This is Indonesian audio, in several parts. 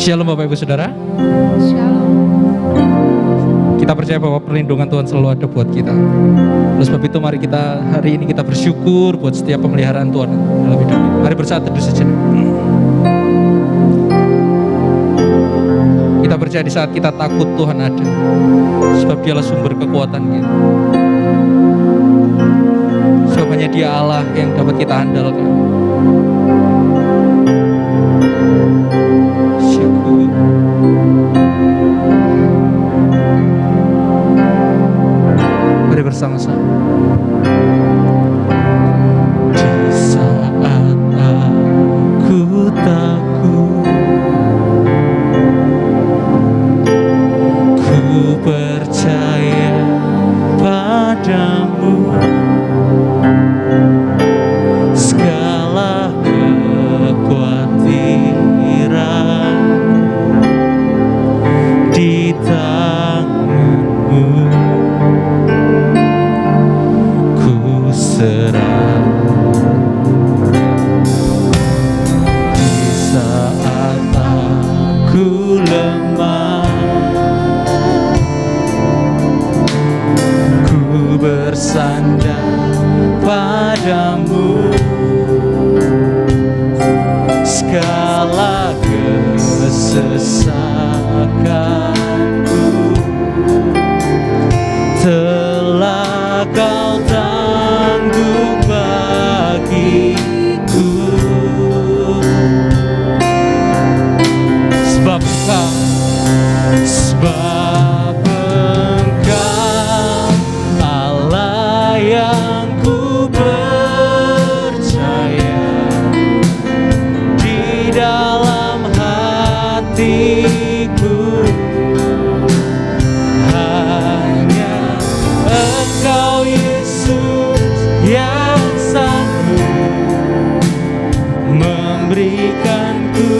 Shalom Bapak Ibu Saudara. Shalom. Kita percaya bahwa perlindungan Tuhan selalu ada buat kita. Oleh sebab itu mari kita hari ini kita bersyukur buat setiap pemeliharaan Tuhan dalam hidup kita. Mari bersatu teduh sejenak. Kita percaya di saat kita takut Tuhan ada, sebab Dialah sumber kekuatan kita. Sebab hanya Dia Allah yang dapat kita andalkan. Syukur. Mari bersama-sama. Di saat aku takut, ku percaya padamu. Segala kekhawatiran di tangan-Mu ku serah. Di saat aku lemah, ku bersandar padamu. Segala kesesakanku telah Kau tanggung bagiku. Sebab Engkau Allah yang ku percaya. Di dalam hatiku hanya Engkau Yesus yang sanggup memberikanku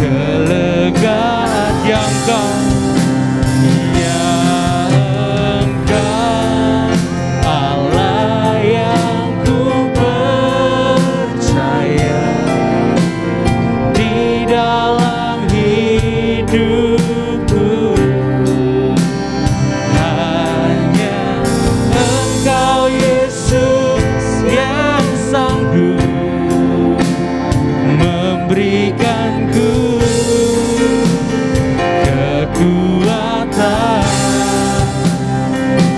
kelegaan yang Kau. Ya Engkau Allah yang ku percaya. Di dalam hidupku hanya Engkau Yesus yang sanggup memberikanku kekuatan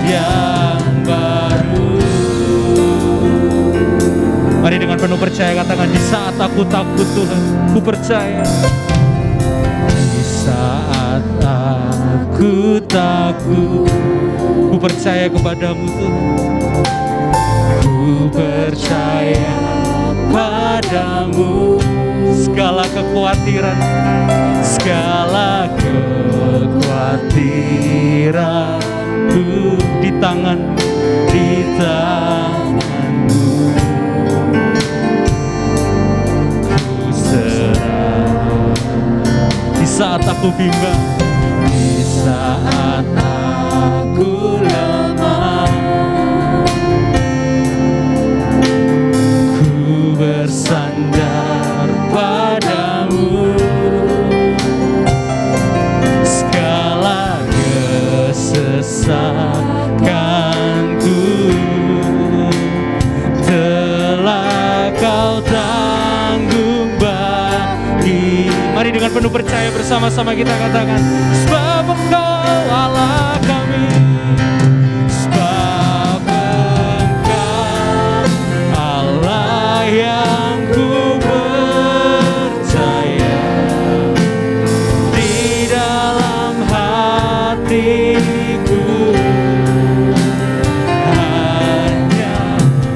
yang baru. Mari dengan penuh percaya katakan, di saat aku takut Tuhan, ku percaya. Di saat aku takut, ku percaya kepadamu Tuhan. Ku percaya padamu. Segala kekhawatiran di tangan-Mu. Ku serah. Di saat aku bimbang, di saat aku lemah, ku bersandar padamu. Segala kesesakanku telah Kau tanggung bagi. Mari dengan penuh percaya bersama-sama kita katakan, sebab Engkau Allah kami. Sebab Engkau Allah yang ku percaya. Di dalam hatiku hanya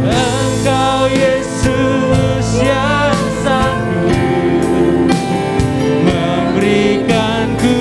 Engkau Yesus yang sanggup memberikanku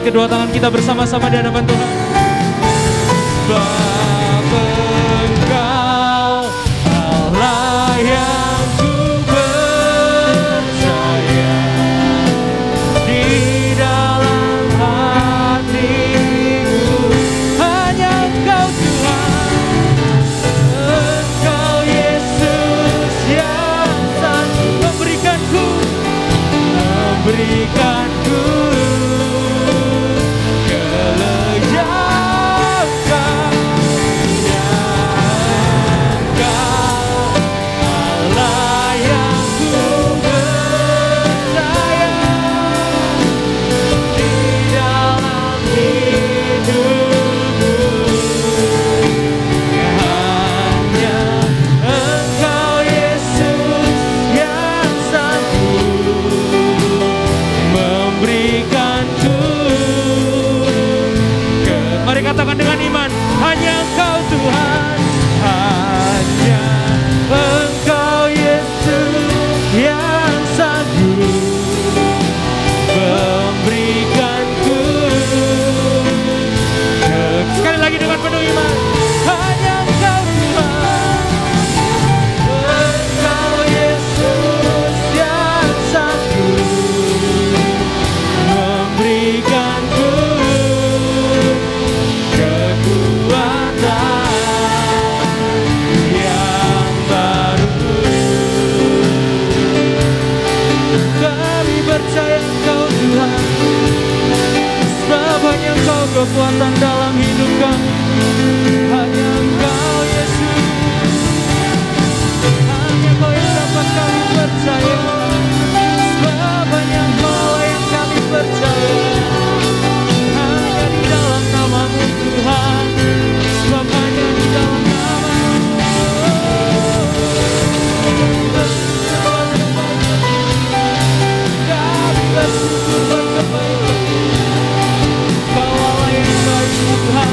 kedua tangan kita bersama-sama di hadapan Tuhan. Sebab Engkau Allah yang ku percaya, di dalam hatiku hanya Engkau Tuhan, Engkau Yesus yang sanggup memberikanku katakan dengan iman, hanya Engkau Tuhan, hanya Engkau Yesus yang sanggup memberikanku. Sekali lagi dengan penuh iman, hanya Engkau Tuhan, Engkau Yesus yang sanggup memberikanku kekuatan dalam hidup kami. Hanya Engkau Yesus, hanya Kau yang dapat kami percaya. Sebab hanya Kau yang kami percaya, hanya di dalam nama-Mu Tuhan. Sebab hanya di dalam nama-Mu kami bersyukur buat kebaikan. Tuhan,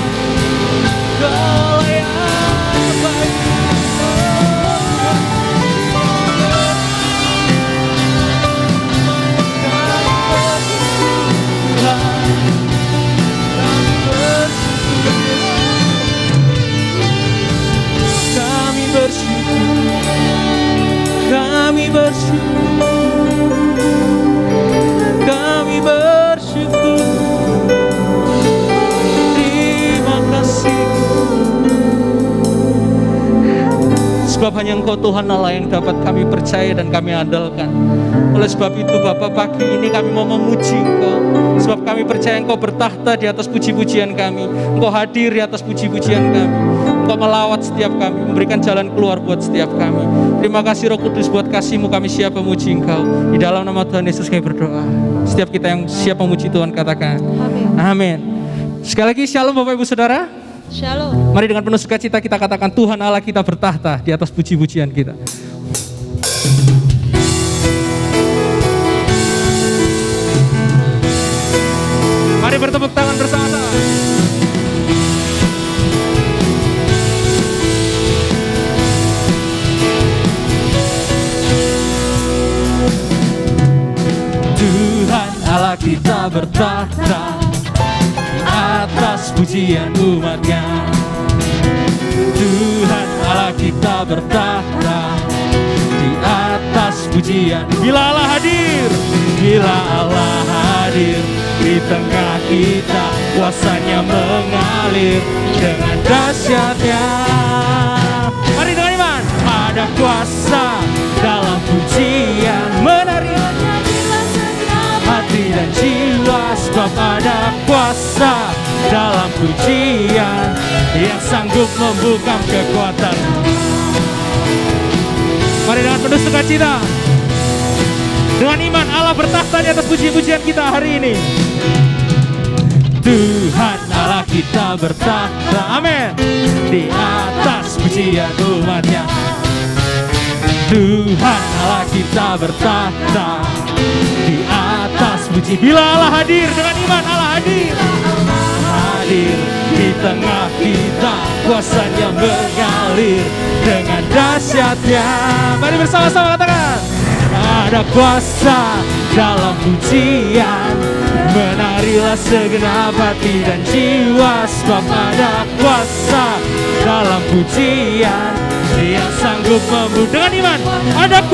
Kau yang baik. Kami bersyukur, kami bersyukur, kami bersyukur. Sebab hanya Engkau Tuhan Allah yang dapat kami percaya dan kami andalkan. Oleh sebab itu Bapa, pagi ini kami mau memuji Engkau. Sebab kami percaya Engkau bertahta di atas puji-pujian kami. Engkau hadir di atas puji-pujian kami. Engkau melawat setiap kami, memberikan jalan keluar buat setiap kami. Terima kasih Roh Kudus, buat kasih-Mu kami siap memuji Engkau. Di dalam nama Tuhan Yesus kami berdoa. Setiap kita yang siap memuji Tuhan katakan amin. Amin. Sekali lagi shalom Bapak Ibu Saudara. Shalom. Mari dengan penuh sukacita kita katakan, Tuhan Allah kita bertahta di atas puji-pujian kita. Mari bertepuk tangan bersama-sama. Tuhan Allah kita bertahta atas pujian umat-Nya. Tuhan Allah kita bertahta di atas pujian. Bila Allah hadir, bila Allah hadir di tengah kita, kuasa-Nya mengalir dengan dahsyat-Nya. Mari dengan iman, ada kuasa dalam pujian, menarik hati dan jiwa. Sebab ada kuasa dalam pujian yang sanggup membungkam kekuatan. Mari dengan penuh sukacita, dengan iman Allah bertahta di atas puji-pujian kita hari ini. Tuhan Allah kita bertahta, amin, di atas pujian umat-Nya. Tuhan Allah kita bertahta di atas puji. Bila Allah hadir, dengan iman Allah hadir, hadir di tengah kita, kuasa-Nya mengalir dengan dahsyat-Nya. Mari bersama-sama katakan, ada kuasa dalam pujian, Menarilah segenap hati dan jiwa, sebab ada kuasa dalam pujian. Dia sanggup dengan iman. Ada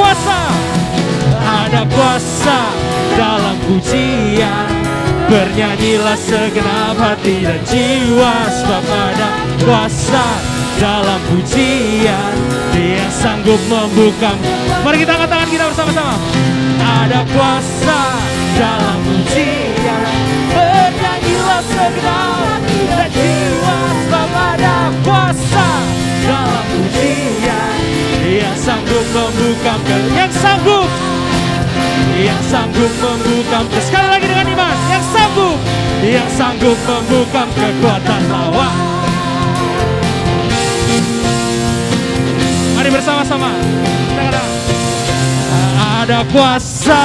kuasa dalam pujian. Bernyanyilah segenap hati dan jiwa, sebab ada kuasa dalam pujian. Dia sanggup membuka. Mari kita angkat tangan kita bersama-sama. Ada kuasa dalam pujian. Bernyanyilah segenap hati dan jiwa, sebab ada kuasa dalam pujian. Dia sanggup membuka. Yang sanggup membuka. Sekali lagi dengan iman. Yang sanggup membuka kekuatan lawan. Mari bersama-sama. Ada kuasa.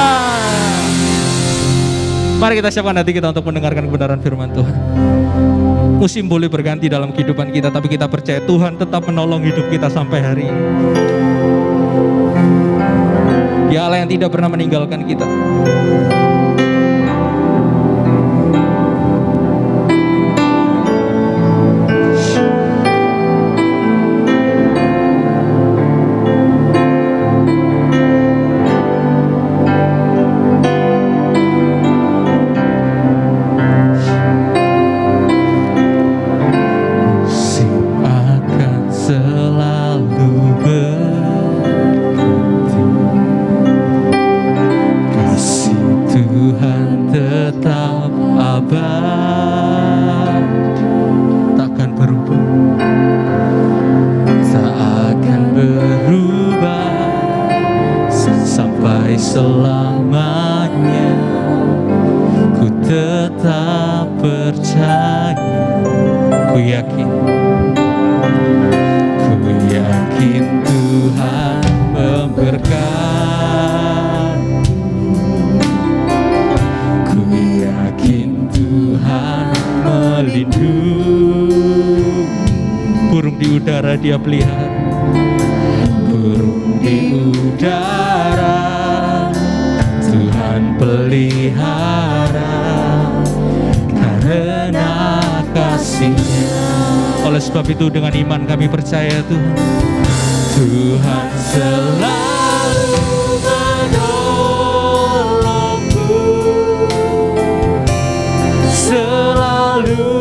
Mari kita siapkan hati kita untuk mendengarkan kebenaran firman Tuhan. Musim boleh berganti dalam kehidupan kita, tapi kita percaya Tuhan tetap menolong hidup kita sampai hari ini. Dia Allah yang tidak pernah meninggalkan kita. Dia pelihara burung di udara, Tuhan pelihara karena kasih-Nya. Oleh sebab itu dengan iman kami percaya Tuhan selalu menolongku, selalu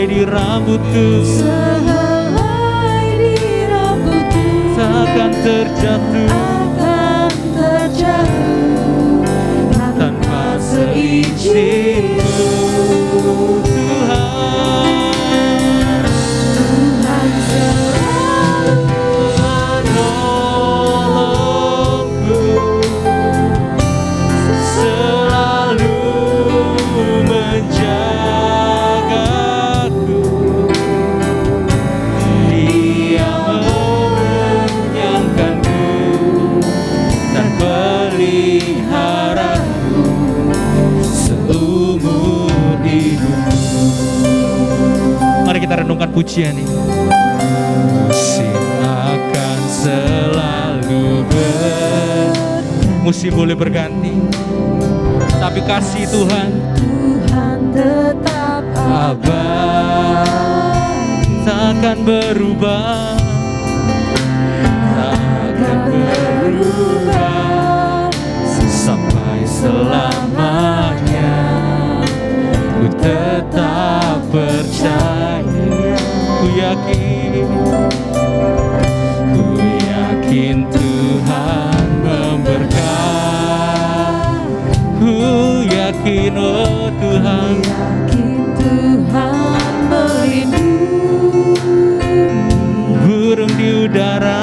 di rambutku, takkan terjatuh tanpa seizin-Mu. Tuhan selalu menolongku, selalu menjaga. Kita renungkan pujian ini. Musim akan selalu musim boleh berganti, tapi kasih Tuhan tetap abadi, takkan berubah, sampai selamanya. Ku tetap percaya. Ku yakin Tuhan memberkati. Ku yakin oh Tuhan, melindungi. Burung di udara,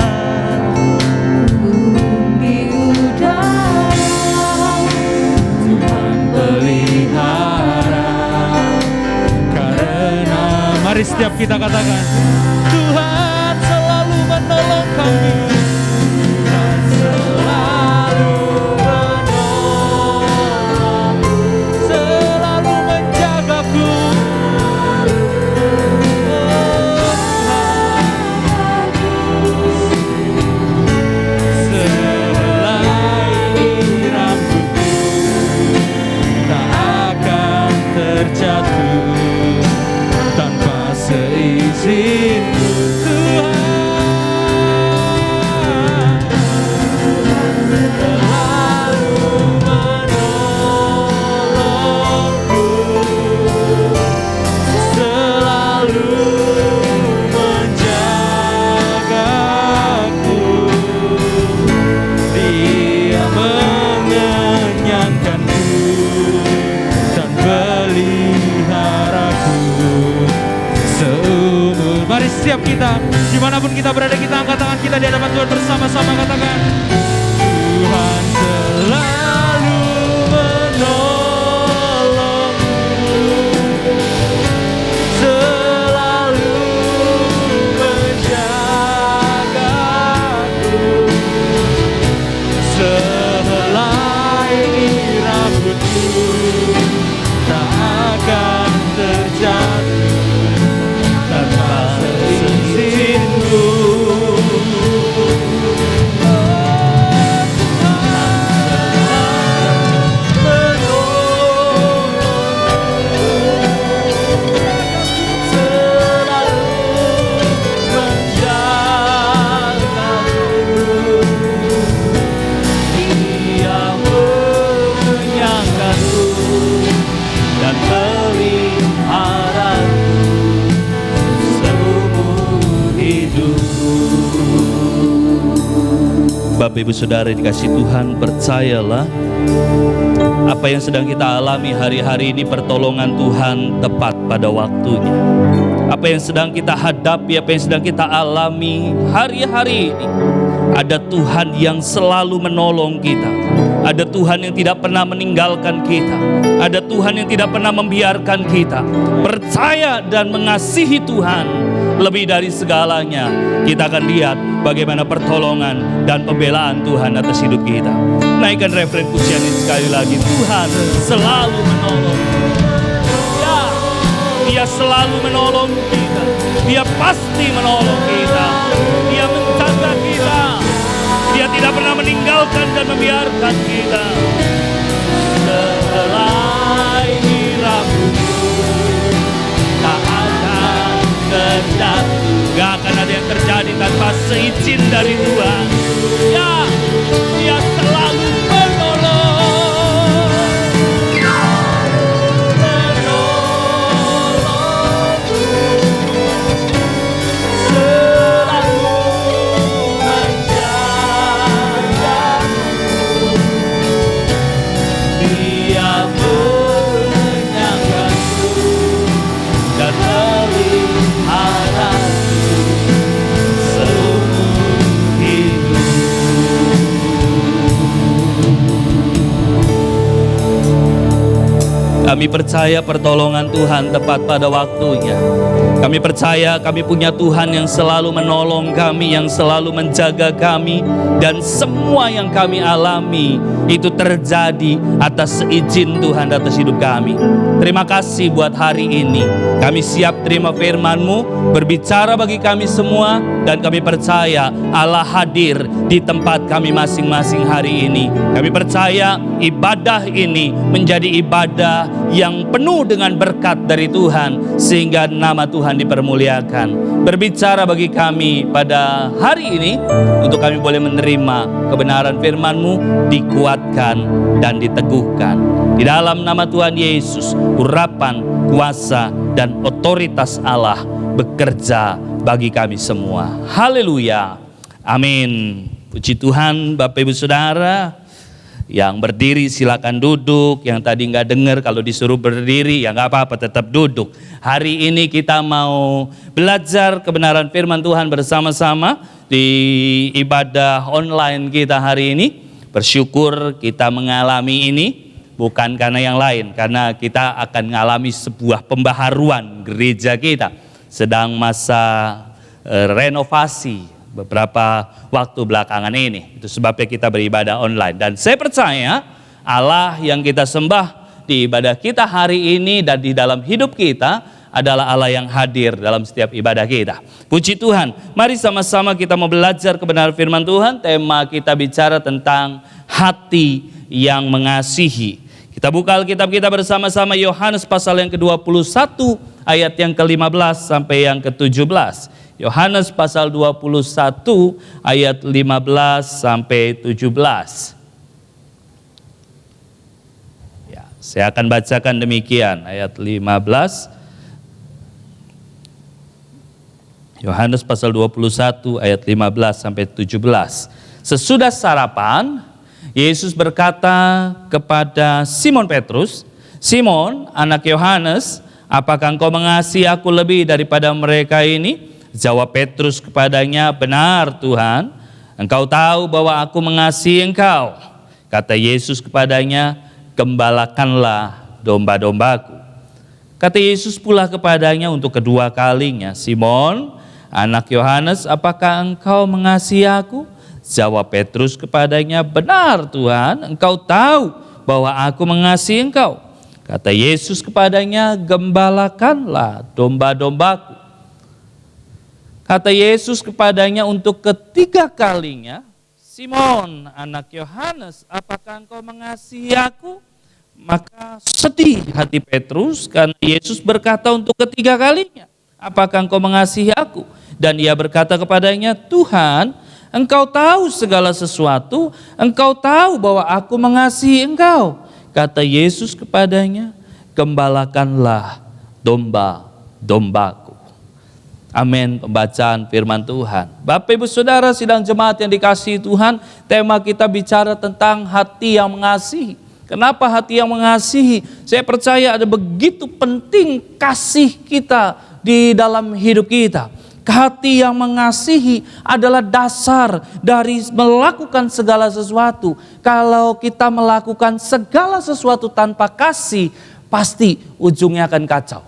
Tuhan pelihara karena. Mari setiap kita katakan, Tuhan selalu menolong kami. Tuhan selalu menolong, selalu menjagaku. Selalu kita. Dimanapun kita berada, kita angkat tangan kita di hadapan Tuhan bersama-sama, katakan, Tuhan selalu menolongku, selalu menjagaku, sehelai rambutku tak akan terjatuh tanpa seizinku. Bapak Ibu Saudara dikasih Tuhan, percayalah apa yang sedang kita alami hari-hari ini, pertolongan Tuhan tepat pada waktunya. Apa yang sedang kita hadapi, apa yang sedang kita alami hari-hari ini, ada Tuhan yang selalu menolong kita. Ada Tuhan yang tidak pernah meninggalkan kita. Ada Tuhan yang tidak pernah membiarkan kita. Percaya dan mengasihi Tuhan lebih dari segalanya. Kita akan lihat bagaimana pertolongan dan pembelaan Tuhan atas hidup kita. Naikkan referen pujian ini sekali lagi. Tuhan selalu menolong. Ya, Dia selalu menolong kita. Dia pasti menolong kita. Dia menjaga kita. Dia tidak pernah meninggalkan dan membiarkan kita. Sehelai rambutku tak akan terjatuh. Gak akan ada yang terjadi tanpa seizin dari Tuhan. Ya, Dia selalu menolong. Selalu menjagaku. Dia menyanggaku dan melihara seumur hidup. Kami percaya pertolongan Tuhan tepat pada waktunya. Kami percaya kami punya Tuhan yang selalu menolong kami, yang selalu menjaga kami, dan semua yang kami alami itu terjadi atas izin Tuhan atas hidup kami. Terima kasih buat hari ini. Kami siap terima firman-Mu, berbicara bagi kami semua, dan kami percaya Allah hadir di tempat kami masing-masing hari ini. Kami percaya ibadah ini menjadi ibadah yang penuh dengan berkat dari Tuhan, sehingga nama Tuhan dipermuliakan. Berbicara bagi kami pada hari ini, untuk kami boleh menerima kebenaran firman-Mu, dikuatkan dan diteguhkan. Di dalam nama Tuhan Yesus, urapan, kuasa, dan otoritas Allah bekerja bagi kami semua. Haleluya. Amin. Puji Tuhan. Bapak Ibu Saudara, yang berdiri silakan duduk. Yang tadi nggak dengar kalau disuruh berdiri, ya nggak apa-apa, tetap duduk. Hari ini kita mau belajar kebenaran firman Tuhan bersama-sama di ibadah online kita hari ini. Bersyukur kita mengalami ini, bukan karena yang lain, karena kita akan mengalami sebuah pembaharuan gereja kita. Sedang masa renovasi beberapa waktu belakangan ini. Itu sebabnya kita beribadah online. Dan saya percaya Allah yang kita sembah di ibadah kita hari ini dan di dalam hidup kita adalah Allah yang hadir dalam setiap ibadah kita. Puji Tuhan. Mari sama-sama kita mau belajar kebenaran firman Tuhan. Tema kita bicara tentang hati yang mengasihi. Kita buka Alkitab kita bersama-sama, Yohanes pasal yang ke-21 ayat yang ke-15 sampai yang ke-17. Yohanes pasal 21 ayat 15 sampai 17. Ya, saya akan bacakan demikian ayat 15. Yohanes pasal 21 ayat 15 sampai 17. Sesudah sarapan, Yesus berkata kepada Simon Petrus, "Simon, anak Yohanes, apakah engkau mengasihi aku lebih daripada mereka ini?" Jawab Petrus kepadanya, "Benar Tuhan, Engkau tahu bahwa aku mengasihi Engkau." Kata Yesus kepadanya, "Gembalakanlah domba-dombaku." Kata Yesus pula kepadanya untuk kedua kalinya, "Simon, anak Yohanes, apakah engkau mengasihi aku?" Jawab Petrus kepadanya, "Benar Tuhan, Engkau tahu bahwa aku mengasihi Engkau." Kata Yesus kepadanya, "Gembalakanlah domba-dombaku." Kata Yesus kepadanya untuk ketiga kalinya, "Simon, anak Yohanes, apakah engkau mengasihi aku?" Maka sedih hati Petrus karena Yesus berkata untuk ketiga kalinya, "Apakah engkau mengasihi aku?" Dan ia berkata kepadanya, "Tuhan, Engkau tahu segala sesuatu, Engkau tahu bahwa aku mengasihi Engkau." Kata Yesus kepadanya, "Gembalakanlah domba-dombaku." Amin. Pembacaan firman Tuhan. Bapak Ibu Saudara sidang jemaat yang dikasihi Tuhan, tema kita bicara tentang hati yang mengasihi. Kenapa hati yang mengasihi? Saya percaya ada begitu penting kasih kita di dalam hidup kita. Hati yang mengasihi adalah dasar dari melakukan segala sesuatu. Kalau kita melakukan segala sesuatu tanpa kasih, pasti ujungnya akan kacau.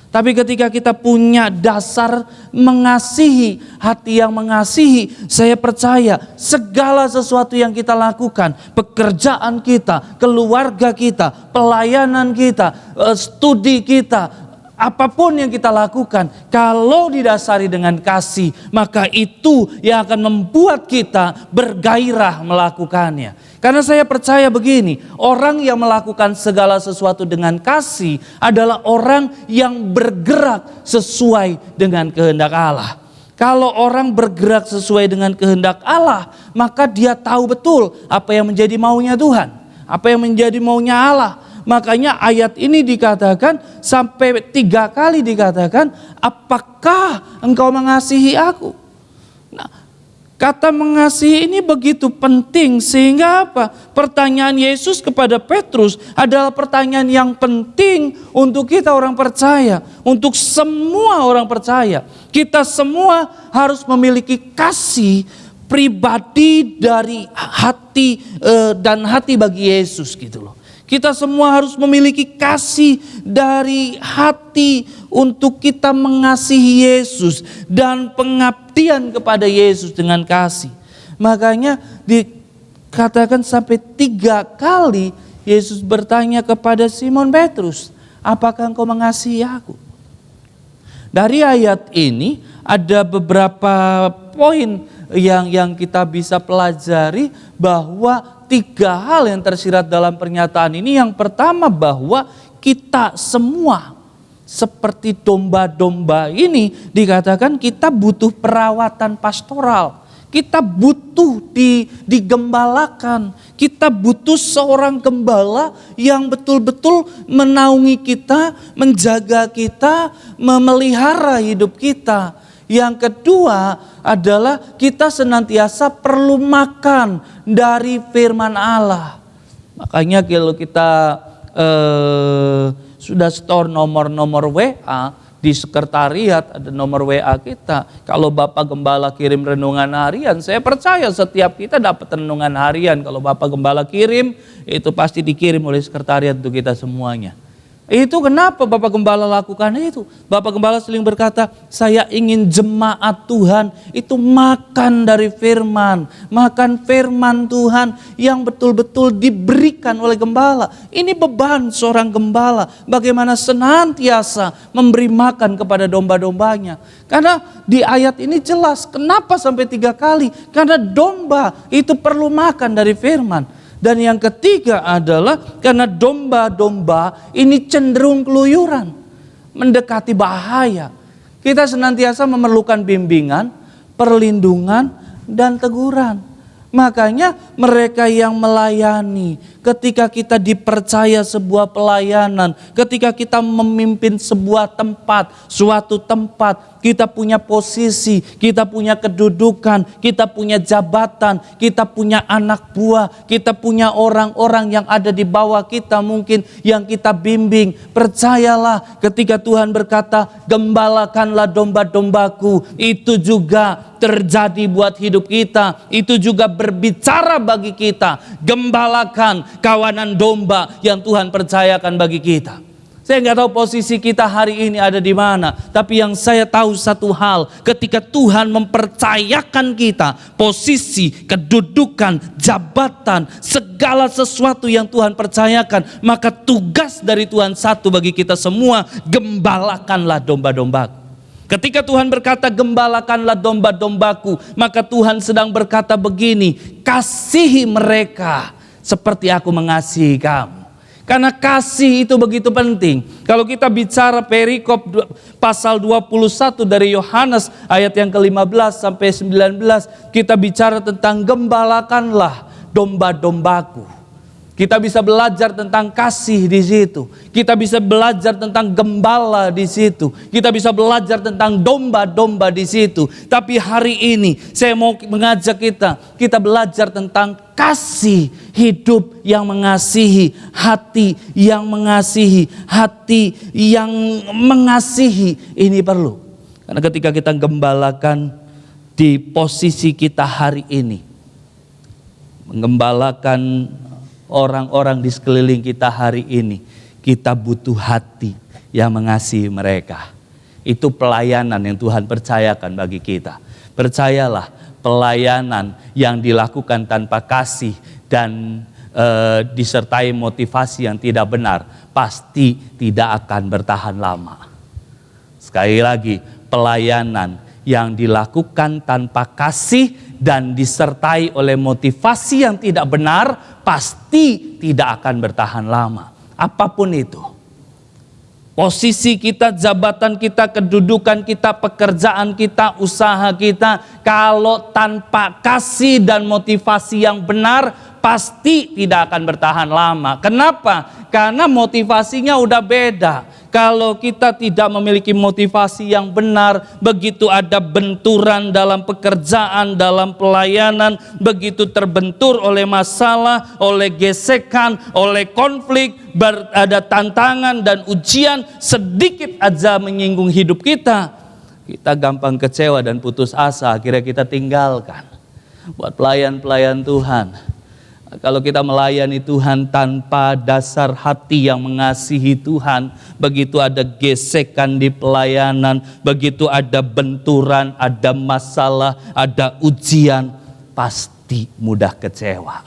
Tapi ketika kita punya dasar mengasihi, hati yang mengasihi, saya percaya segala sesuatu yang kita lakukan, pekerjaan kita, keluarga kita, pelayanan kita, studi kita, apapun yang kita lakukan, kalau didasari dengan kasih, maka itu yang akan membuat kita bergairah melakukannya. Karena saya percaya begini, orang yang melakukan segala sesuatu dengan kasih adalah orang yang bergerak sesuai dengan kehendak Allah. Kalau orang bergerak sesuai dengan kehendak Allah, maka dia tahu betul apa yang menjadi maunya Tuhan, apa yang menjadi maunya Allah. Makanya ayat ini dikatakan sampai 3 kali dikatakan, "Apakah engkau mengasihi aku?" Nah, kata mengasihi ini begitu penting sehingga apa? Pertanyaan Yesus kepada Petrus adalah pertanyaan yang penting untuk kita orang percaya, untuk semua orang percaya. Kita semua harus memiliki kasih pribadi dari hati dan hati bagi Yesus gitu loh. Kita semua harus memiliki kasih dari hati untuk kita mengasihi Yesus dan pengabdian kepada Yesus dengan kasih. Makanya dikatakan sampai 3 kali Yesus bertanya kepada Simon Petrus, "Apakah engkau mengasihi aku?" Dari ayat ini ada beberapa poin yang kita bisa pelajari, bahwa 3 hal yang tersirat dalam pernyataan ini. Yang pertama, bahwa kita semua seperti domba-domba ini dikatakan kita butuh perawatan pastoral. Kita butuh digembalakan. Kita butuh seorang gembala yang betul-betul menaungi kita, menjaga kita, memelihara hidup kita. Yang kedua adalah kita senantiasa perlu makan dari firman Allah. Makanya kalau kita sudah store nomor-nomor WA di sekretariat, ada nomor WA kita. Kalau Bapak Gembala kirim renungan harian, saya percaya setiap kita dapat renungan harian. Kalau Bapak Gembala kirim, itu pasti dikirim oleh sekretariat untuk kita semuanya. Itu kenapa Bapak Gembala lakukan itu? Bapak Gembala sering berkata, "Saya ingin jemaat Tuhan itu makan dari firman. Makan firman Tuhan yang betul-betul diberikan oleh gembala." Ini beban seorang gembala, bagaimana senantiasa memberi makan kepada domba-dombanya. Karena di ayat ini jelas, kenapa sampai 3 kali? Karena domba itu perlu makan dari firman. Dan yang ketiga adalah karena domba-domba ini cenderung keluyuran, mendekati bahaya. Kita senantiasa memerlukan bimbingan, perlindungan, dan teguran. Makanya mereka yang melayani ketika kita dipercaya sebuah pelayanan, ketika kita memimpin sebuah tempat, suatu tempat, kita punya posisi, kita punya kedudukan, kita punya jabatan, kita punya anak buah, kita punya orang-orang yang ada di bawah kita mungkin yang kita bimbing. Percayalah ketika Tuhan berkata, gembalakanlah domba-dombaku, itu juga terjadi buat hidup kita. Itu juga berbicara bagi kita. Gembalakan kawanan domba yang Tuhan percayakan bagi kita. Saya nggak tahu posisi kita hari ini ada di mana. Tapi yang saya tahu satu hal, ketika Tuhan mempercayakan kita posisi, kedudukan, jabatan, segala sesuatu yang Tuhan percayakan, maka tugas dari Tuhan satu bagi kita semua, gembalakanlah domba-dombaku. Ketika Tuhan berkata gembalakanlah domba-dombaku, maka Tuhan sedang berkata begini, kasihi mereka seperti aku mengasihi kamu. Karena kasih itu begitu penting. Kalau kita bicara perikop pasal 21 dari Yohanes ayat yang ke-15 sampai 19, kita bicara tentang gembalakanlah domba-dombaku. Kita bisa belajar tentang kasih di situ. Kita bisa belajar tentang gembala di situ. Kita bisa belajar tentang domba-domba di situ. Tapi hari ini saya mau mengajak kita belajar tentang kasih, hidup yang mengasihi, hati yang mengasihi, hati yang mengasihi. Ini perlu. Karena ketika kita gembalakan di posisi kita hari ini, menggembalakan orang-orang di sekeliling kita hari ini, kita butuh hati yang mengasihi mereka. Itu pelayanan yang Tuhan percayakan bagi kita. Percayalah, pelayanan yang dilakukan tanpa kasih dan disertai motivasi yang tidak benar, pasti tidak akan bertahan lama. Sekali lagi, pelayanan yang dilakukan tanpa kasih dan disertai oleh motivasi yang tidak benar, pasti tidak akan bertahan lama. Apapun itu, posisi kita, jabatan kita, kedudukan kita, pekerjaan kita, usaha kita, kalau tanpa kasih dan motivasi yang benar, pasti tidak akan bertahan lama. Kenapa? Karena motivasinya udah beda. Kalau kita tidak memiliki motivasi yang benar, begitu ada benturan dalam pekerjaan, dalam pelayanan, begitu terbentur oleh masalah, oleh gesekan, oleh konflik, ada tantangan dan ujian, sedikit aja menyinggung hidup kita, kita gampang kecewa dan putus asa, akhirnya kita tinggalkan. Buat pelayan-pelayan Tuhan, kalau kita melayani Tuhan tanpa dasar hati yang mengasihi Tuhan, begitu ada gesekan di pelayanan, begitu ada benturan, ada masalah, ada ujian, pasti mudah kecewa.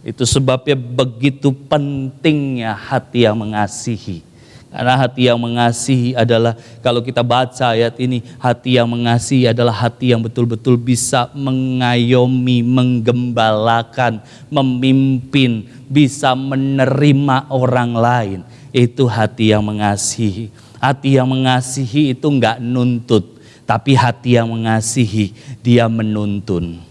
Itu sebabnya begitu pentingnya hati yang mengasihi. Karena hati yang mengasihi adalah, kalau kita baca ayat ini, hati yang mengasihi adalah hati yang betul-betul bisa mengayomi, menggembalakan, memimpin, bisa menerima orang lain. Itu hati yang mengasihi. Hati yang mengasihi itu enggak nuntut, tapi hati yang mengasihi dia menuntun.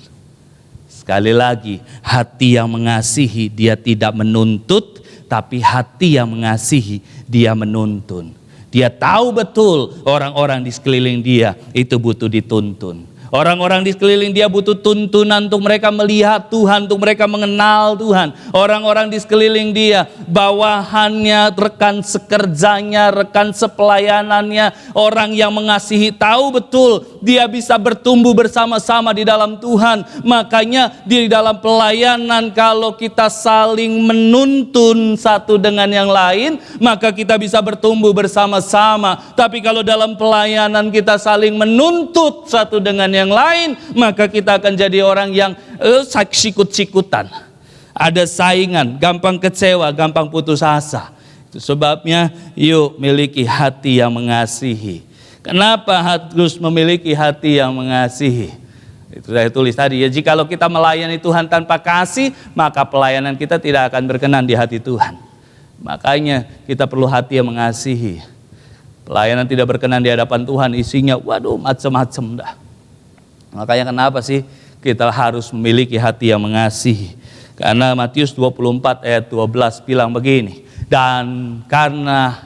Sekali lagi, hati yang mengasihi dia tidak menuntut, tapi hati yang mengasihi dia menuntun. Dia tahu betul orang-orang di sekeliling dia itu butuh dituntun. Orang-orang di sekeliling dia butuh tuntunan untuk mereka melihat Tuhan, untuk mereka mengenal Tuhan. Orang-orang di sekeliling dia, bawahannya, rekan sekerjanya, rekan sepelayanannya, orang yang mengasihi tahu betul dia bisa bertumbuh bersama-sama di dalam Tuhan. Makanya di dalam pelayanan kalau kita saling menuntun satu dengan yang lain, maka kita bisa bertumbuh bersama-sama. Tapi kalau dalam pelayanan kita saling menuntut satu dengan yang lain, maka kita akan jadi orang yang sikut-sikutan. Ada saingan, gampang kecewa, gampang putus asa. Itu sebabnya yuk miliki hati yang mengasihi. Kenapa harus memiliki hati yang mengasihi? Itu saya tulis tadi ya, jikalau kita melayani Tuhan tanpa kasih, maka pelayanan kita tidak akan berkenan di hati Tuhan. Makanya kita perlu hati yang mengasihi. Pelayanan tidak berkenan di hadapan Tuhan, isinya waduh macam-macam dah. Makanya kenapa sih kita harus memiliki hati yang mengasihi? Karena Matius 24 ayat 12 bilang begini, dan karena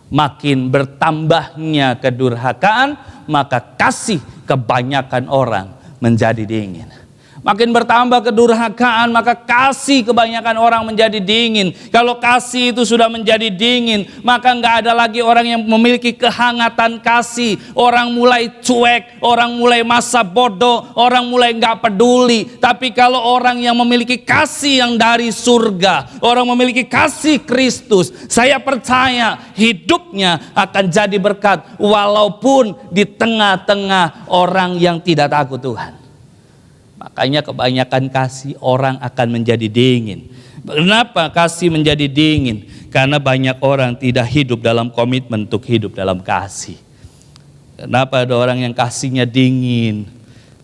makin bertambahnya kedurhakaan, maka kasih kebanyakan orang menjadi dingin. Makin bertambah kedurhakaan, maka kasih kebanyakan orang menjadi dingin. Kalau kasih itu sudah menjadi dingin, maka nggak ada lagi orang yang memiliki kehangatan kasih. Orang mulai cuek, orang mulai masa bodoh, orang mulai nggak peduli. Tapi kalau orang yang memiliki kasih yang dari surga, orang memiliki kasih Kristus, saya percaya hidupnya akan jadi berkat walaupun di tengah-tengah orang yang tidak takut Tuhan. Makanya kebanyakan kasih orang akan menjadi dingin. Kenapa kasih menjadi dingin? Karena banyak orang tidak hidup dalam komitmen untuk hidup dalam kasih. Kenapa ada orang yang kasihnya dingin?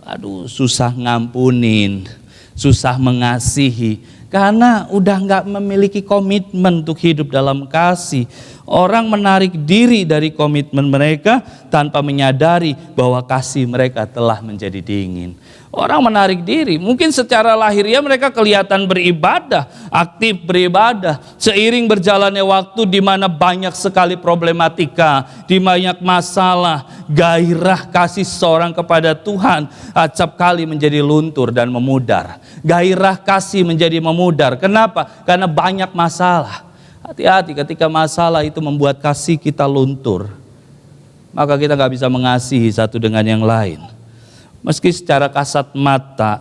Aduh, susah ngampunin, susah mengasihi. Karena udah gak memiliki komitmen untuk hidup dalam kasih. Orang menarik diri dari komitmen mereka tanpa menyadari bahwa kasih mereka telah menjadi dingin. Orang menarik diri, mungkin secara lahiriah mereka kelihatan beribadah, aktif beribadah. Seiring berjalannya waktu di mana banyak sekali problematika, di banyak masalah, gairah kasih seorang kepada Tuhan acap kali menjadi luntur dan memudar. Gairah kasih menjadi memudar. Kenapa? Karena banyak masalah. Hati-hati ketika masalah itu membuat kasih kita luntur, maka kita gak bisa mengasihi satu dengan yang lain. Meski secara kasat mata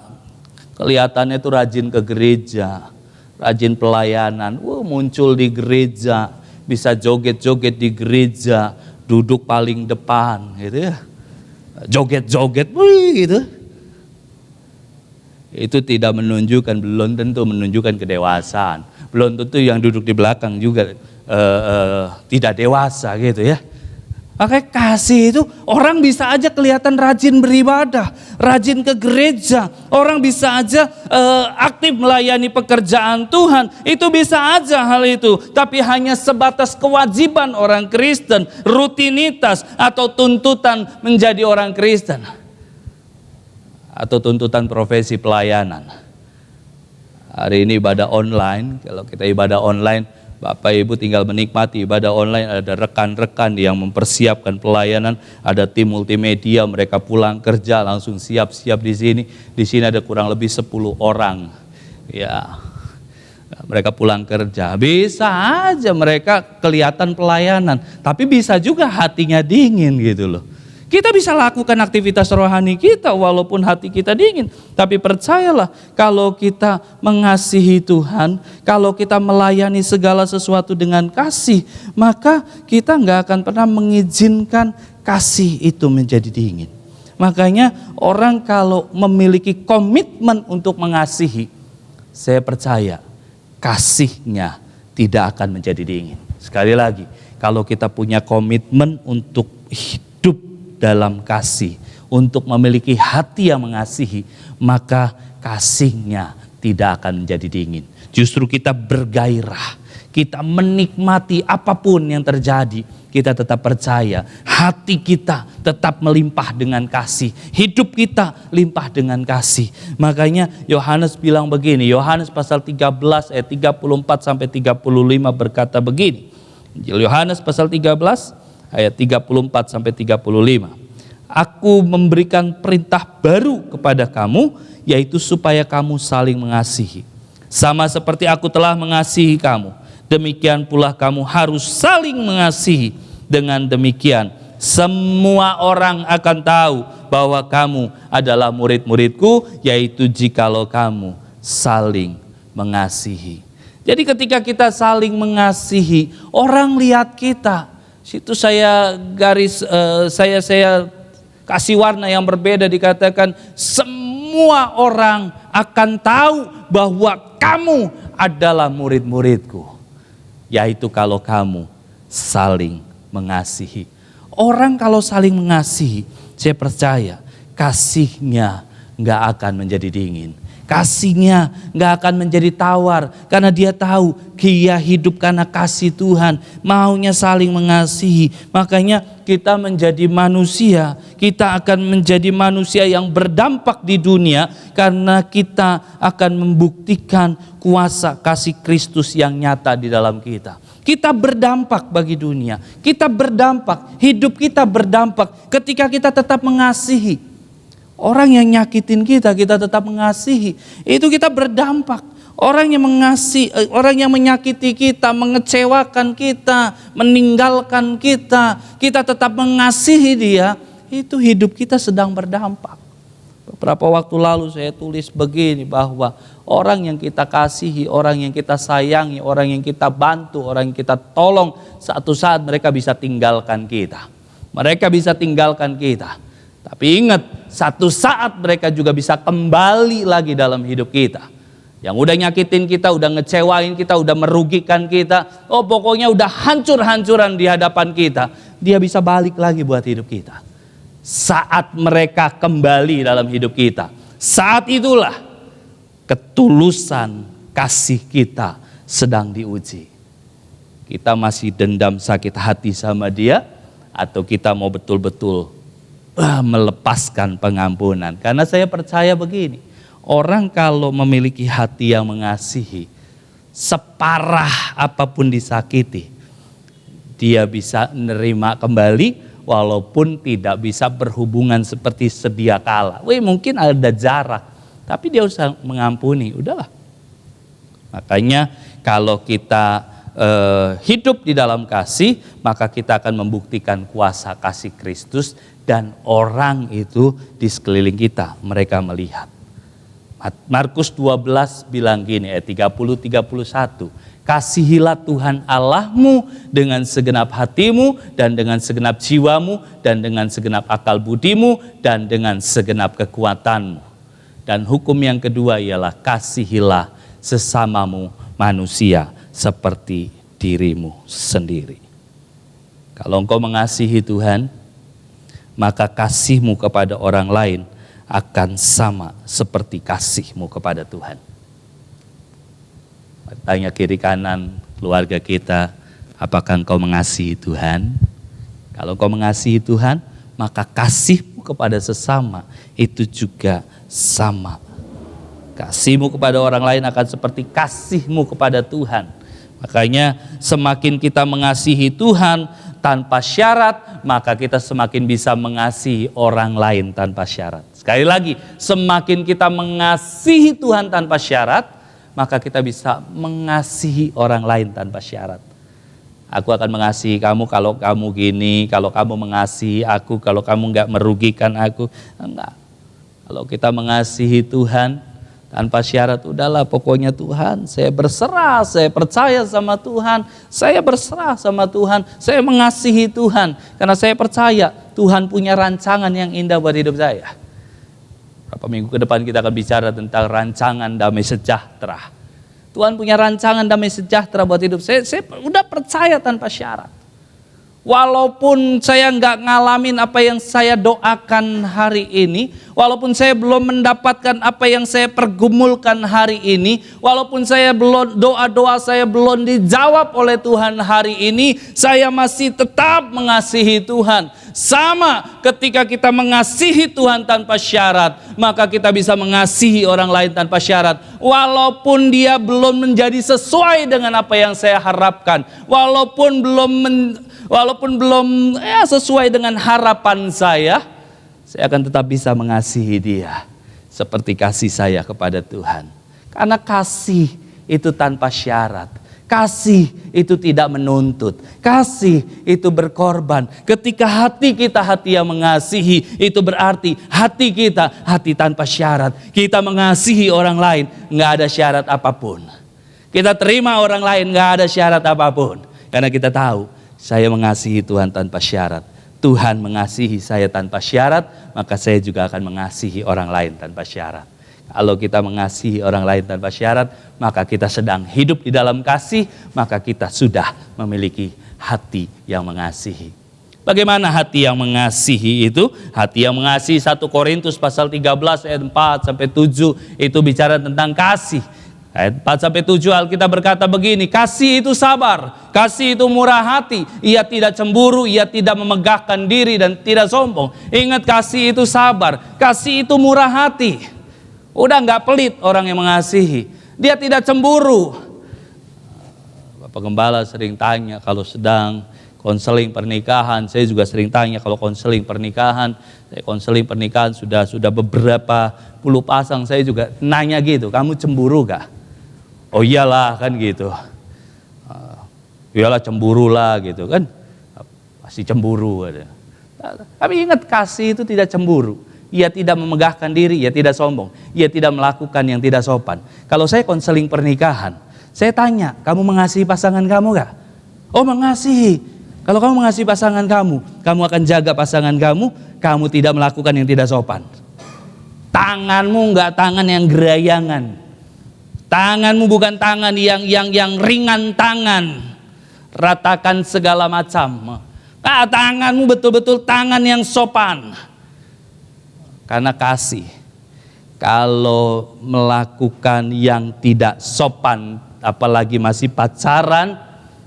kelihatannya itu rajin ke gereja, rajin pelayanan, muncul di gereja, bisa joget-joget di gereja, duduk paling depan gitu ya, joget-joget gitu. Itu tidak menunjukkan, belum tentu menunjukkan kedewasaan. Belum tentu yang duduk di belakang juga tidak dewasa gitu ya. Makanya kasih itu orang bisa aja kelihatan rajin beribadah, rajin ke gereja. Orang bisa aja aktif melayani pekerjaan Tuhan. Itu bisa aja hal itu. Tapi hanya sebatas kewajiban orang Kristen, rutinitas atau tuntutan menjadi orang Kristen. Atau tuntutan profesi pelayanan. Hari ini ibadah online, kalau kita ibadah online, Bapak Ibu tinggal menikmati ibadah online, ada rekan-rekan yang mempersiapkan pelayanan, ada tim multimedia, mereka pulang kerja langsung siap-siap di sini. Di sini ada kurang lebih 10 orang. Ya. Mereka pulang kerja. Bisa aja mereka kelihatan pelayanan, tapi bisa juga hatinya dingin gitu loh. Kita bisa lakukan aktivitas rohani kita walaupun hati kita dingin. Tapi percayalah, kalau kita mengasihi Tuhan, kalau kita melayani segala sesuatu dengan kasih, maka kita nggak akan pernah mengizinkan kasih itu menjadi dingin. Makanya orang kalau memiliki komitmen untuk mengasihi, saya percaya kasihnya tidak akan menjadi dingin. Sekali lagi, kalau kita punya komitmen untuk hidup dalam kasih, untuk memiliki hati yang mengasihi, maka kasihnya tidak akan menjadi dingin. Justru kita bergairah, kita menikmati apapun yang terjadi, kita tetap percaya, hati kita tetap melimpah dengan kasih, hidup kita limpah dengan kasih. Makanya Yohanes bilang begini, Yohanes pasal 13 ayat 34 sampai 35 berkata begini. Yohanes pasal 13 ayat 34 sampai 35. Aku memberikan perintah baru kepada kamu, yaitu supaya kamu saling mengasihi. Sama seperti aku telah mengasihi kamu, demikian pula kamu harus saling mengasihi. Dengan demikian, semua orang akan tahu bahwa kamu adalah murid-muridku, yaitu jikalau kamu saling mengasihi. Jadi ketika kita saling mengasihi, orang lihat kita. Situ saya garis, saya kasih warna yang berbeda, dikatakan semua orang akan tahu bahwa kamu adalah murid-muridku, yaitu kalau kamu saling mengasihi. Orang kalau saling mengasihi, saya percaya kasihnya nggak akan menjadi dingin, kasihnya nggak akan menjadi tawar, karena dia tahu dia hidup karena kasih Tuhan, maunya saling mengasihi. Makanya kita menjadi manusia, kita akan menjadi manusia yang berdampak di dunia, karena kita akan membuktikan kuasa kasih Kristus yang nyata di dalam kita. Kita berdampak bagi dunia, kita berdampak, hidup kita berdampak ketika kita tetap mengasihi. Orang yang nyakitin kita, kita tetap mengasihi. Itu kita berdampak. Orang yang mengasihi, orang yang menyakiti kita, mengecewakan kita, meninggalkan kita, kita tetap mengasihi dia, itu hidup kita sedang berdampak. Beberapa waktu lalu saya tulis begini, bahwa orang yang kita kasihi, orang yang kita sayangi, orang yang kita bantu, orang yang kita tolong, satu saat mereka bisa tinggalkan kita. Mereka bisa tinggalkan kita. Tapi ingat, satu saat mereka juga bisa kembali lagi dalam hidup kita. Yang udah nyakitin kita, udah ngecewain kita, udah merugikan kita, pokoknya udah hancur-hancuran di hadapan kita, dia bisa balik lagi buat hidup kita. Saat mereka kembali dalam hidup kita, saat itulah ketulusan kasih kita sedang diuji. Kita masih dendam sakit hati sama dia, atau kita mau betul-betul melepaskan pengampunan. Karena saya percaya begini, orang kalau memiliki hati yang mengasihi, separah apapun disakiti, dia bisa menerima kembali, walaupun tidak bisa berhubungan seperti sedia kala. Mungkin ada jarak, tapi dia usah mengampuni, udahlah. Makanya kalau kita hidup di dalam kasih, maka kita akan membuktikan kuasa kasih Kristus, dan orang itu di sekeliling kita, mereka melihat. Markus 12 bilang gini, ayat 30-31, kasihilah Tuhan Allahmu dengan segenap hatimu, dan dengan segenap jiwamu, dan dengan segenap akal budimu, dan dengan segenap kekuatanmu. Dan hukum yang kedua ialah kasihilah sesamamu manusia seperti dirimu sendiri. Kalau engkau mengasihi Tuhan, maka kasihmu kepada orang lain akan sama seperti kasihmu kepada Tuhan. Tanya kiri kanan keluarga kita, apakah engkau mengasihi Tuhan? Kalau engkau mengasihi Tuhan, maka kasihmu kepada sesama itu juga sama. Kasihmu kepada orang lain akan seperti kasihmu kepada Tuhan. Makanya semakin kita mengasihi Tuhan tanpa syarat, maka kita semakin bisa mengasihi orang lain tanpa syarat. Sekali lagi, semakin kita mengasihi Tuhan tanpa syarat, maka kita bisa mengasihi orang lain tanpa syarat. Aku akan mengasihi kamu kalau kamu gini, kalau kamu mengasihi aku, kalau kamu enggak merugikan aku. Enggak. Kalau kita mengasihi Tuhan tanpa syarat, udahlah pokoknya Tuhan, saya berserah, saya percaya sama Tuhan, saya berserah sama Tuhan, saya mengasihi Tuhan. Karena saya percaya Tuhan punya rancangan yang indah buat hidup saya. Berapa minggu ke depan kita akan bicara tentang rancangan damai sejahtera. Tuhan punya rancangan damai sejahtera buat hidup saya. Saya udah percaya tanpa syarat. Walaupun saya nggak ngalamin apa yang saya doakan hari ini, walaupun saya belum mendapatkan apa yang saya pergumulkan hari ini, walaupun saya belum doa-doa saya belum dijawab oleh Tuhan hari ini, saya masih tetap mengasihi Tuhan. Sama ketika kita mengasihi Tuhan tanpa syarat, maka kita bisa mengasihi orang lain tanpa syarat. Walaupun dia belum menjadi sesuai dengan apa yang saya harapkan, walaupun belum sesuai dengan harapan saya akan tetap bisa mengasihi dia seperti kasih saya kepada Tuhan. Karena kasih itu tanpa syarat. Kasih itu tidak menuntut. Kasih itu berkorban. Ketika hati kita hati yang mengasihi, itu berarti hati kita hati tanpa syarat. Kita mengasihi orang lain, nggak ada syarat apapun. Kita terima orang lain, nggak ada syarat apapun. Karena kita tahu, saya mengasihi Tuhan tanpa syarat. Tuhan mengasihi saya tanpa syarat, maka saya juga akan mengasihi orang lain tanpa syarat. Kalau kita mengasihi orang lain tanpa syarat, maka kita sedang hidup di dalam kasih, maka kita sudah memiliki hati yang mengasihi. Bagaimana hati yang mengasihi itu? Hati yang mengasihi 1 Korintus pasal 13 ayat 4 sampai 7 itu bicara tentang kasih. Ayat 4 sampai 7 Alkitab berkata begini, kasih itu sabar, kasih itu murah hati, ia tidak cemburu, ia tidak memegahkan diri dan tidak sombong. Ingat, kasih itu sabar, kasih itu murah hati. Udah nggak pelit orang yang mengasihi, dia tidak cemburu. Bapak Gembala sering tanya kalau sedang konseling pernikahan, saya juga sering tanya kalau konseling pernikahan. Saya konseling pernikahan sudah beberapa puluh pasang, saya juga nanya gitu, kamu cemburu gak? Oh iyalah kan gitu. Iyalah cemburu lah gitu kan. Pasti cemburu. Tapi ingat, kasih itu tidak cemburu. Ia tidak memegahkan diri, ia tidak sombong. Ia tidak melakukan yang tidak sopan. Kalau saya konseling pernikahan, saya tanya, kamu mengasihi pasangan kamu gak? Oh mengasihi. Kalau kamu mengasihi pasangan kamu akan jaga pasangan kamu tidak melakukan yang tidak sopan. Tanganmu enggak tangan yang gerayangan. Tanganmu bukan tangan yang ringan tangan. Ratakan segala macam. Tanganmu betul-betul tangan yang sopan. Karena kasih. Kalau melakukan yang tidak sopan, apalagi masih pacaran,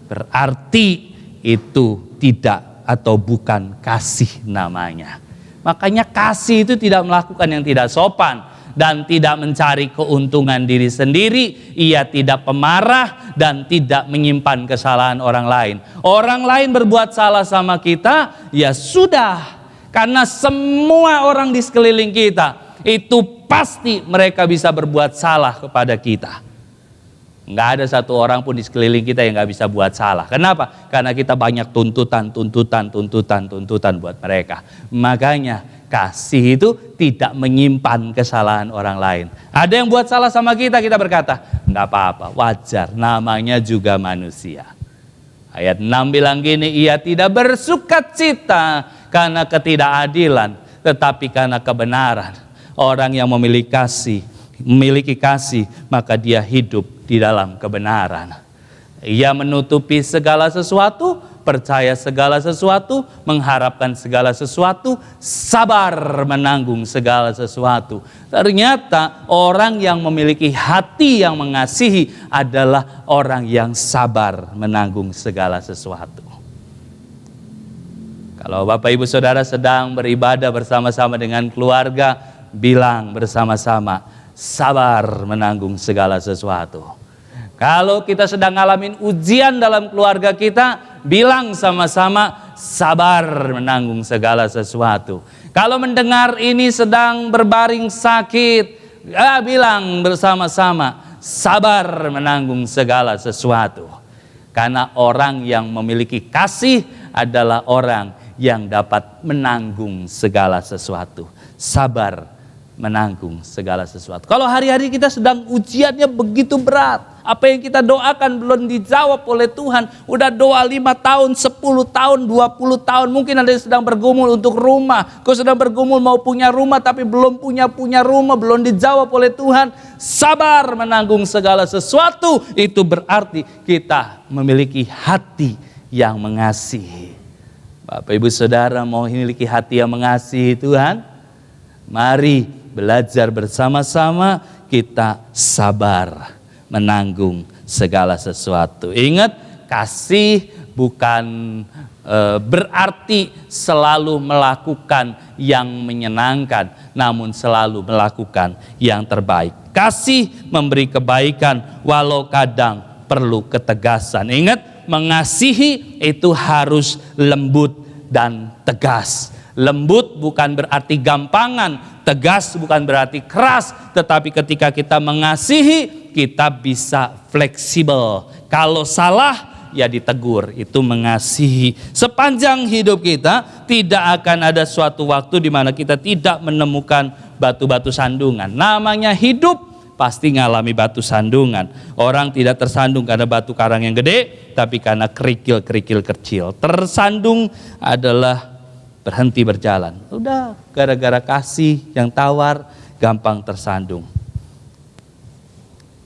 berarti itu tidak atau bukan kasih namanya. Makanya kasih itu tidak melakukan yang tidak sopan dan tidak mencari keuntungan diri sendiri. Ia tidak pemarah dan tidak menyimpan kesalahan orang lain. Orang lain berbuat salah sama kita, ya sudah. Karena semua orang di sekeliling kita itu pasti mereka bisa berbuat salah kepada kita. Nggak ada satu orang pun di sekeliling kita yang nggak bisa buat salah. Kenapa? Karena kita banyak tuntutan buat mereka. Makanya kasih itu tidak menyimpan kesalahan orang lain. Ada yang buat salah sama kita, kita berkata, nggak apa-apa, wajar, namanya juga manusia. Ayat 6 bilang gini, ia tidak bersukacita karena ketidakadilan, tetapi karena kebenaran. Orang yang memiliki kasih, maka dia hidup di dalam kebenaran. Ia menutupi segala sesuatu, percaya segala sesuatu, mengharapkan segala sesuatu, sabar menanggung segala sesuatu. Ternyata orang yang memiliki hati yang mengasihi adalah orang yang sabar menanggung segala sesuatu. Kalau Bapak Ibu Saudara sedang beribadah bersama-sama dengan keluarga, bilang bersama-sama, sabar menanggung segala sesuatu. Kalau kita sedang ngalamin ujian dalam keluarga kita, bilang sama-sama, sabar menanggung segala sesuatu. Kalau mendengar ini sedang berbaring sakit, bilang bersama-sama, sabar menanggung segala sesuatu. Karena orang yang memiliki kasih adalah orang yang dapat menanggung segala sesuatu. Sabar menanggung segala sesuatu. Kalau hari-hari kita sedang ujiannya begitu berat, apa yang kita doakan belum dijawab oleh Tuhan, udah doa 5 tahun, 10 tahun, 20 tahun, mungkin ada yang sedang bergumul untuk rumah, kau sedang bergumul mau punya rumah tapi belum punya rumah, belum dijawab oleh Tuhan, sabar menanggung segala sesuatu, itu berarti kita memiliki hati yang mengasihi. Bapak Ibu Saudara mau memiliki hati yang mengasihi Tuhan? Mari belajar bersama-sama kita sabar menanggung segala sesuatu. Ingat, kasih bukan berarti selalu melakukan yang menyenangkan, namun selalu melakukan yang terbaik. Kasih memberi kebaikan walau kadang perlu ketegasan. Ingat, mengasihi itu harus lembut dan tegas. Lembut bukan berarti gampangan, tegas bukan berarti keras, tetapi ketika kita mengasihi, kita bisa fleksibel. Kalau salah, ya ditegur, itu mengasihi. Sepanjang hidup kita, tidak akan ada suatu waktu di mana kita tidak menemukan batu-batu sandungan. Namanya hidup, pasti ngalami batu sandungan. Orang tidak tersandung karena batu karang yang gede, tapi karena kerikil-kerikil kecil. Tersandung adalah berhenti berjalan. Udah, gara-gara kasih yang tawar, gampang tersandung.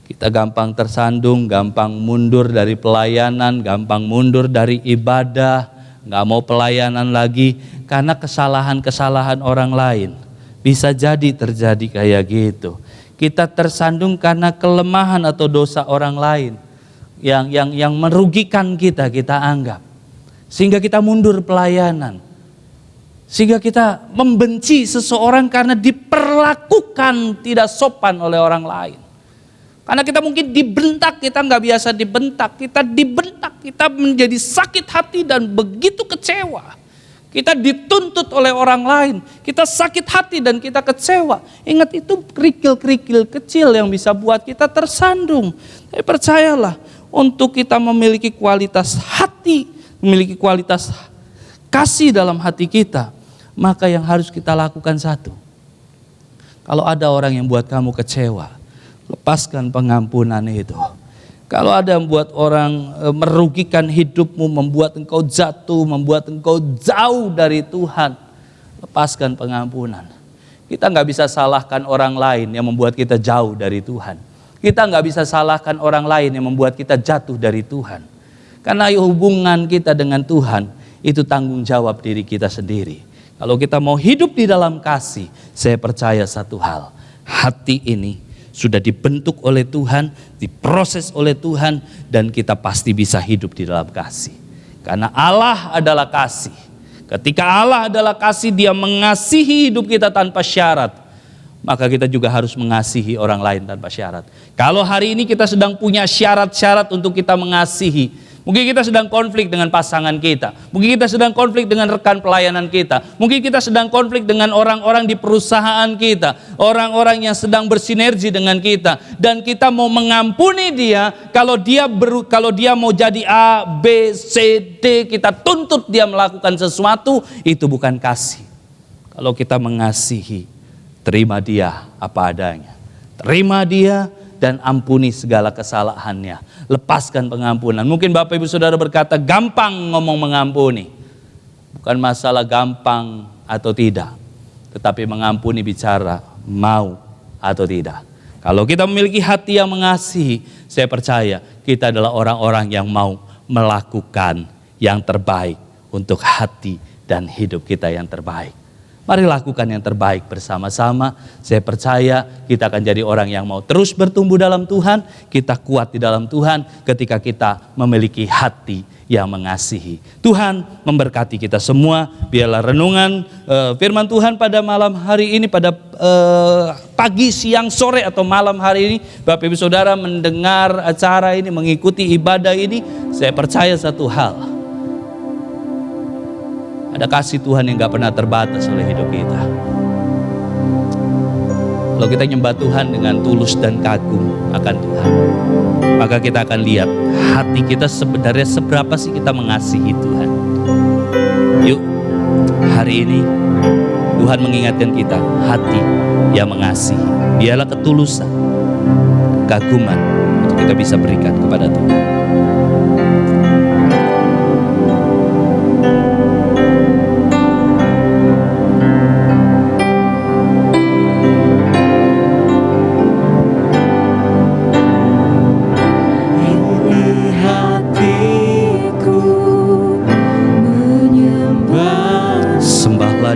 Kita gampang tersandung, gampang mundur dari pelayanan, gampang mundur dari ibadah, nggak mau pelayanan lagi karena kesalahan-kesalahan orang lain. Bisa jadi terjadi kayak gitu. Kita tersandung karena kelemahan atau dosa orang lain yang merugikan kita anggap. Sehingga kita mundur pelayanan. Sehingga kita membenci seseorang karena diperlakukan tidak sopan oleh orang lain. Karena kita mungkin dibentak, kita nggak biasa dibentak. Kita dibentak, kita menjadi sakit hati dan begitu kecewa. Kita dituntut oleh orang lain, kita sakit hati dan kita kecewa. Ingat, itu kerikil-kerikil kecil yang bisa buat kita tersandung. Tapi percayalah, untuk kita memiliki kualitas hati, memiliki kualitas kasih dalam hati kita, maka yang harus kita lakukan satu. Kalau ada orang yang buat kamu kecewa, lepaskan pengampunan itu. Kalau ada yang membuat orang merugikan hidupmu, membuat engkau jatuh, membuat engkau jauh dari Tuhan, lepaskan pengampunan. Kita nggak bisa salahkan orang lain yang membuat kita jauh dari Tuhan. Kita nggak bisa salahkan orang lain yang membuat kita jatuh dari Tuhan. Karena hubungan kita dengan Tuhan itu tanggung jawab diri kita sendiri. Kalau kita mau hidup di dalam kasih, saya percaya satu hal, hati ini sudah dibentuk oleh Tuhan, diproses oleh Tuhan, dan kita pasti bisa hidup di dalam kasih. Karena Allah adalah kasih. Ketika Allah adalah kasih, Dia mengasihi hidup kita tanpa syarat. Maka kita juga harus mengasihi orang lain tanpa syarat. Kalau hari ini kita sedang punya syarat-syarat untuk kita mengasihi, mungkin kita sedang konflik dengan pasangan kita. Mungkin kita sedang konflik dengan rekan pelayanan kita. Mungkin kita sedang konflik dengan orang-orang di perusahaan kita. Orang-orang yang sedang bersinergi dengan kita. Dan kita mau mengampuni dia. Kalau dia mau jadi A, B, C, D, kita tuntut dia melakukan sesuatu. Itu bukan kasih. Kalau kita mengasihi, terima dia apa adanya. Terima dia dan ampuni segala kesalahannya. Lepaskan pengampunan. Mungkin Bapak Ibu Saudara berkata, gampang ngomong mengampuni. Bukan masalah gampang atau tidak, tetapi mengampuni bicara mau atau tidak. Kalau kita memiliki hati yang mengasihi, saya percaya kita adalah orang-orang yang mau melakukan yang terbaik untuk hati dan hidup kita yang terbaik. Mari lakukan yang terbaik bersama-sama. Saya percaya kita akan jadi orang yang mau terus bertumbuh dalam Tuhan. Kita kuat di dalam Tuhan ketika kita memiliki hati yang mengasihi. Tuhan memberkati kita semua. Biarlah renungan firman Tuhan pada malam hari ini, pada pagi, siang, sore atau malam hari ini, Bapak Ibu Saudara mendengar acara ini, mengikuti ibadah ini, saya percaya satu hal. Ada kasih Tuhan yang gak pernah terbatas oleh hidup kita. Kalau kita nyembah Tuhan dengan tulus dan kagum akan Tuhan, maka kita akan lihat hati kita sebenarnya seberapa sih kita mengasihi Tuhan. Yuk, hari ini Tuhan mengingatkan kita hati yang mengasihi. Biarlah ketulusan, kekaguman untuk kita bisa berikan kepada Tuhan.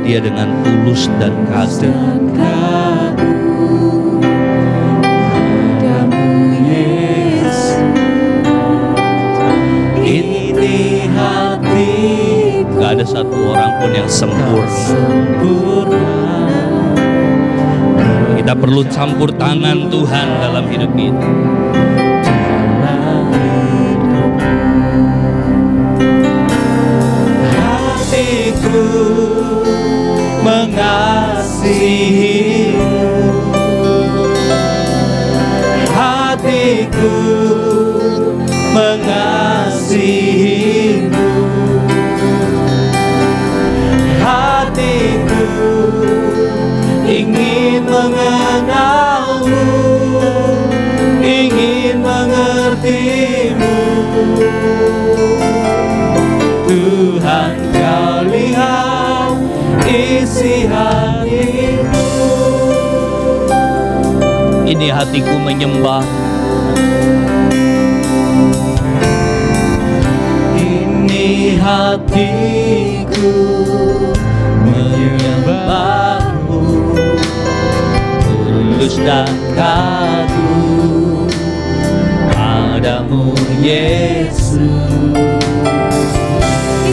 Dia dengan tulus dan kagum. Ini hati, gak ada satu orang pun yang sempurna. Kita perlu campur tangan Tuhan dalam hidup kita. Hatiku mengasihimu, hatiku mengasihimu, hatiku ingin mengenalmu, ingin mengertimu. Tuhan, Kau lihat isi hatiku. Ini hatiku menyembah. Ini Ini hatiku menyembahmu, tulus dan kagum padamu Yesus.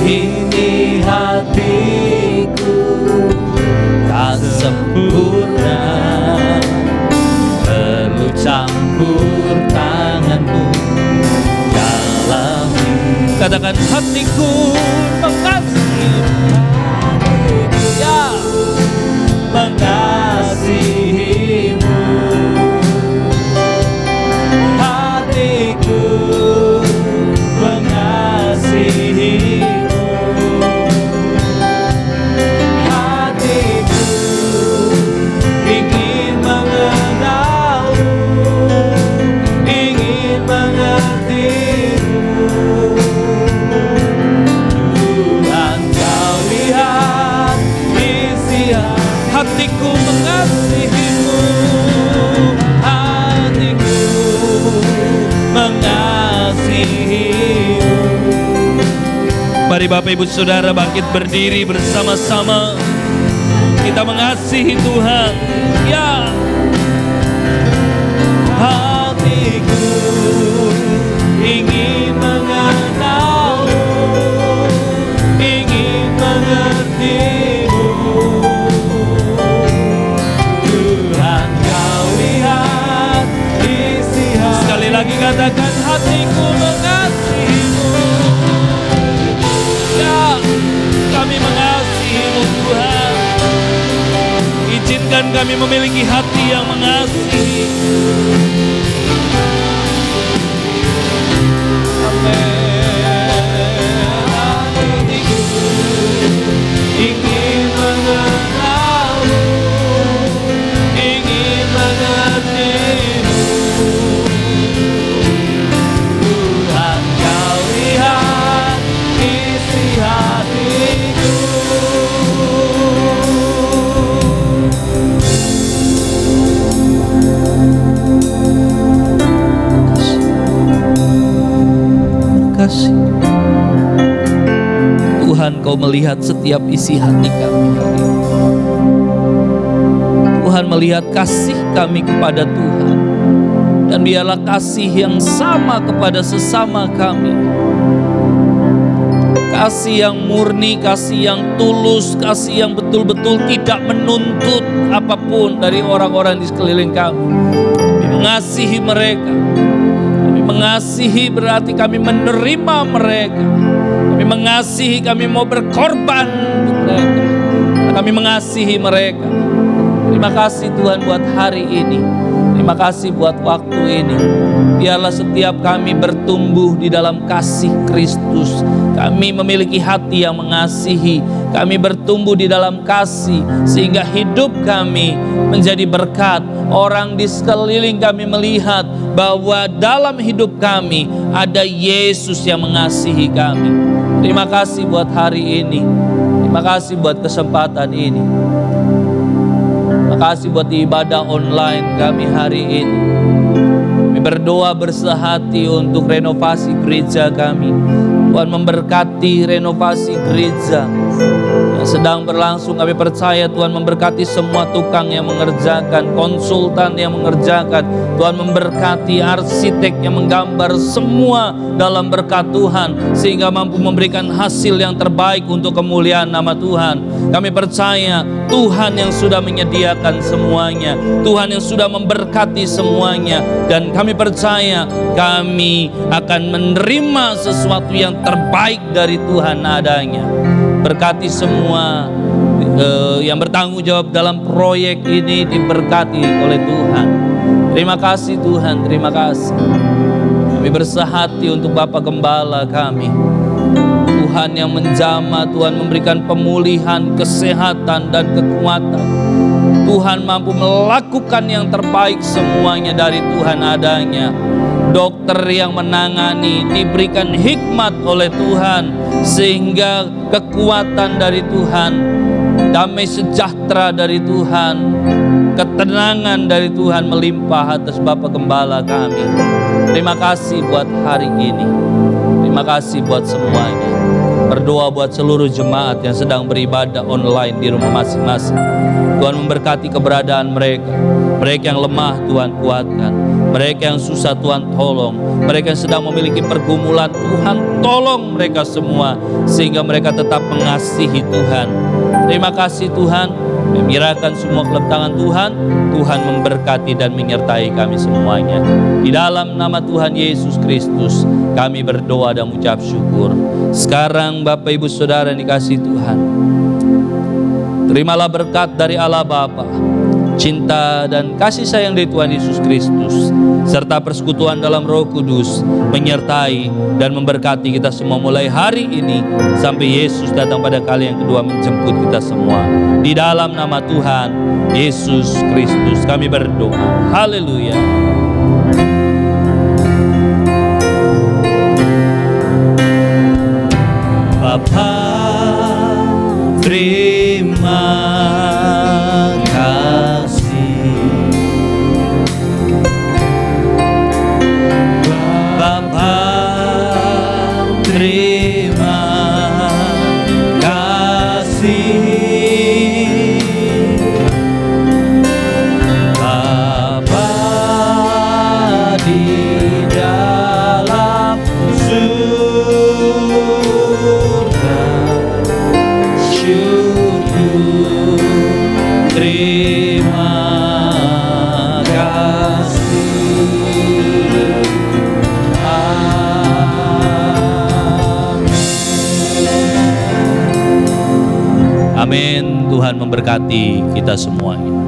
Ini hatiku tak sempurna, perlu campur tanganmu dalam hidup. Katakan, hatiku mengasihimu, ya, mengasihimu. Hatiku mengasihimu, hatiku ingin mengenalmu, ingin mengertimu. Tuhan, kau lihat isi hatiku mengasihimu, hatiku mengasihimu. Mari Bapak Ibu Saudara bangkit berdiri bersama-sama. Kita mengasihi Tuhan. Ya, hatiku ingin mengenalmu, ingin mengertimu. Tuhan, kau lihat isi hati. Sekali lagi katakan, hatiku mengasihimu. Ya, kami mengasihimu Tuhan. Izinkan kami memiliki hati yang mengasihi. Hatiku ingin mengenalmu, ingin mengertimu. Tuhan, kau lihat isi hatiku. Kasih Tuhan, kau melihat setiap isi hati kami hari ini. Tuhan melihat kasih kami kepada Tuhan, dan biarlah kasih yang sama kepada sesama kami, kasih yang murni, kasih yang tulus, kasih yang betul-betul tidak menuntut apapun dari orang-orang di sekeliling kami. Kami mengasihi mereka. Mengasihi berarti kami menerima mereka. Kami mengasihi, kami mau berkorban untuk mereka. Kami mengasihi mereka. Terima kasih Tuhan buat hari ini. Terima kasih buat waktu ini. Biarlah setiap kami bertumbuh di dalam kasih Kristus. Kami memiliki hati yang mengasihi. Kami bertumbuh di dalam kasih, sehingga hidup kami menjadi berkat. Orang di sekeliling kami melihat bahwa dalam hidup kami ada Yesus yang mengasihi kami. Terima kasih buat hari ini. Terima kasih buat kesempatan ini. Terima kasih buat ibadah online kami hari ini. Kami berdoa bersehati untuk renovasi gereja kami. Tuhan memberkati renovasi gereja yang sedang berlangsung. Kami percaya Tuhan memberkati semua tukang yang mengerjakan, konsultan yang mengerjakan. Tuhan memberkati arsitek yang menggambar, semua dalam berkat Tuhan, sehingga mampu memberikan hasil yang terbaik untuk kemuliaan nama Tuhan. Kami percaya Tuhan yang sudah menyediakan semuanya, Tuhan yang sudah memberkati semuanya, dan kami percaya kami akan menerima sesuatu yang terbaik dari Tuhan adanya. Berkati semua yang bertanggung jawab dalam proyek ini, diberkati oleh Tuhan. Terima kasih Tuhan, terima kasih. Kami bersehati untuk Bapak Gembala kami, Tuhan yang menjamah, Tuhan memberikan pemulihan, kesehatan dan kekuatan. Tuhan mampu melakukan yang terbaik semuanya dari Tuhan adanya. Dokter yang menangani diberikan hikmat oleh Tuhan, sehingga kekuatan dari Tuhan, damai sejahtera dari Tuhan, ketenangan dari Tuhan melimpah atas Bapak Gembala kami. Terima kasih buat hari ini. Terima kasih buat semuanya. Berdoa buat seluruh jemaat yang sedang beribadah online di rumah masing-masing. Tuhan memberkati keberadaan mereka. Mereka yang lemah Tuhan kuatkan. Mereka yang susah Tuhan tolong. Mereka yang sedang memiliki pergumulan Tuhan tolong mereka semua. Sehingga mereka tetap mengasihi Tuhan. Terima kasih Tuhan. Menyerahkan semua ke dalam tangan Tuhan. Tuhan memberkati dan menyertai kami semuanya. Di dalam nama Tuhan Yesus Kristus kami berdoa dan mengucap syukur. Sekarang Bapak Ibu Saudara yang dikasihi Tuhan, terimalah berkat dari Allah Bapa, cinta dan kasih sayang dari Tuhan Yesus Kristus, serta persekutuan dalam Roh Kudus menyertai dan memberkati kita semua mulai hari ini sampai Yesus datang pada kali yang kedua menjemput kita semua. Di dalam nama Tuhan Yesus Kristus kami berdoa. Haleluya. Bapa, terima kasih. Bapa, terima kasih. Bapa di dalam surga, syukur, terima kasih. Amin. Tuhan memberkati kita semuanya.